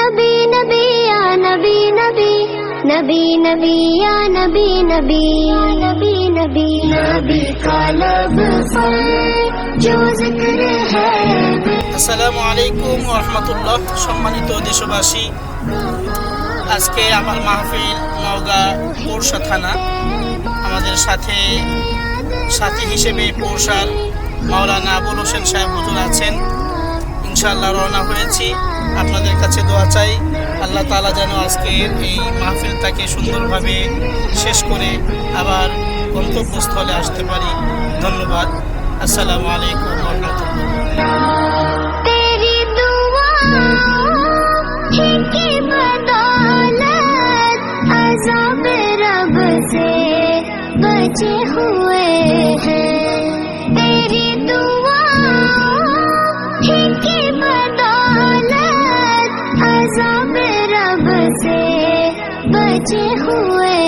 नबी नबी या नबी नबी नबी नबी या नबी नबी नबी नबी नबी का लब पर जो जिक्र है। আসসালামু আলাইকুম ওয়া রাহমাতুল্লাহ। সম্মানিত দেশবাসী, আজকে আমার মাহফিল নওগাঁ পৌরসা থানা। আমাদের সাথী হিসেবে পৌরসার মাওলানা আবুল হোসেন সাহেব হুজুর আছেন। ইনশাআল্লাহ রওনা হয়েছি। আপনাদের কাছে দোয়া চাই, আল্লাহ তাআলা যেন আজকের এই মাহফিলটাকে সুন্দরভাবে শেষ করে আবার গন্তব্যস্থলে আসতে পারি। ধন্যবাদ। আসসালামু আলাইকুম ওয়া রাহমাতুল্লাহ। तेरी दुआओं की बदौलत अज़ाब रब से बचे हुए हैं। तेरी दुआओं की बदौलत अज़ाब रब से बचे हुए